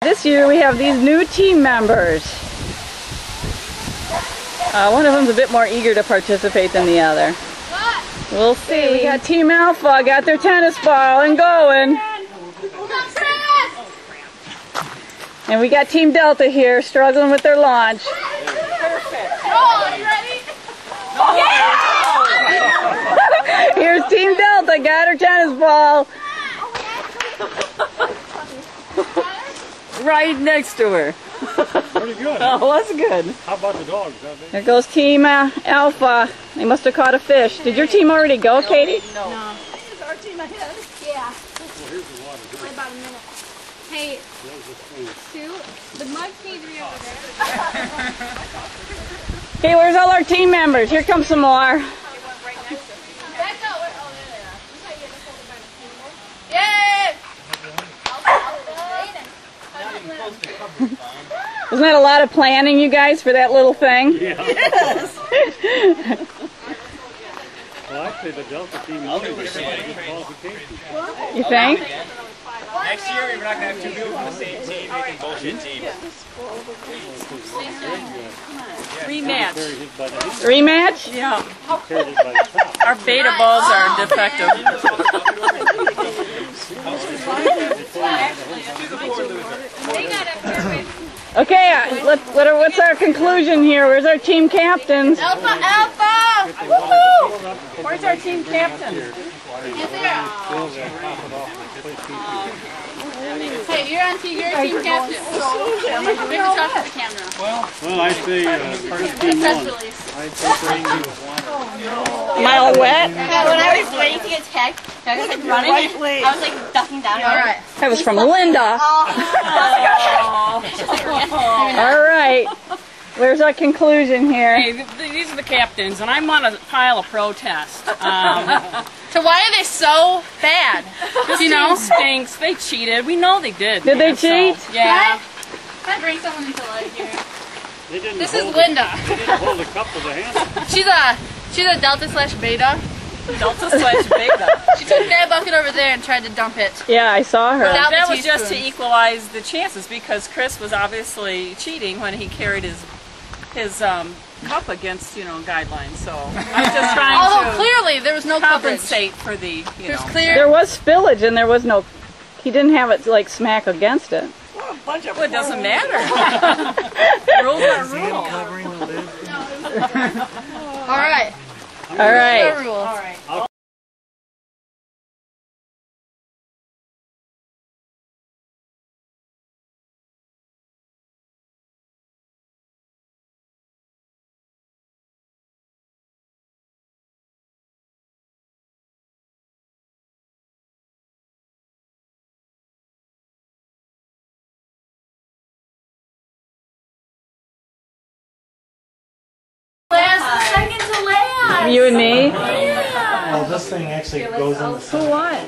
This year we have these new team members. One of them's a bit more eager to participate than the other. We'll see. We got Team Alpha, got their tennis ball and going. And we got Team Delta here struggling with their launch. Perfect. Oh, are you ready? Yeah! Here's Team Delta, got her tennis ball. Right next to her. Pretty good. Oh, that's good. How about the dogs? There goes Team Alpha. They must have caught a fish. Did your team already go, Katie? No. Is our team ahead? Yeah. Well, here's the water. Wait about a minute. Hey, Sue, the mud cage be over there. Okay, where's all our team members? Here comes some more. Wasn't that a lot of planning, you guys, for that little thing? Yeah. Yes. Well, actually, the Delta team is qualification. You think? Next year, we're not going to have two people from the same team making bullshit teams. Rematch. Rematch? Yeah. Our beta balls are defective. Okay, what's our conclusion here? Where's our team captains? Alpha, Alpha! Woohoo! Where's our team captains? Hey, you're on team, you're a team captain. Make the shot for the camera. Well, I say first team won. I say Am I all wet? Yeah, when I was waiting to get tagged, I was like running. I was like ducking down. All right. That was from Linda. All right. Where's our conclusion here? Hey, these are the captains, and I'm on a pile of protest. So why are they so bad? This team stinks. They cheated. We know they did. Did they cheat? Yeah. Can I bring someone into life here? This This is Linda. They didn't hold a cup with a hand. She's a Delta/Beta. Delta/Beta. She took that bucket over there and tried to dump it. Yeah, I saw her. Without That the was just to teaspoons. equalize the chances because Chris was obviously cheating when he carried his cup against guidelines. So I'm just trying Although to clearly there was no coverage. compensate for the There's clear. There was spillage and there was no, he didn't have it like smack against it. Well, it doesn't matter. Rules are rules. All right. All right. Rules. All right. Second to land. You and me? Yeah. Oh, this thing actually goes in the Who won?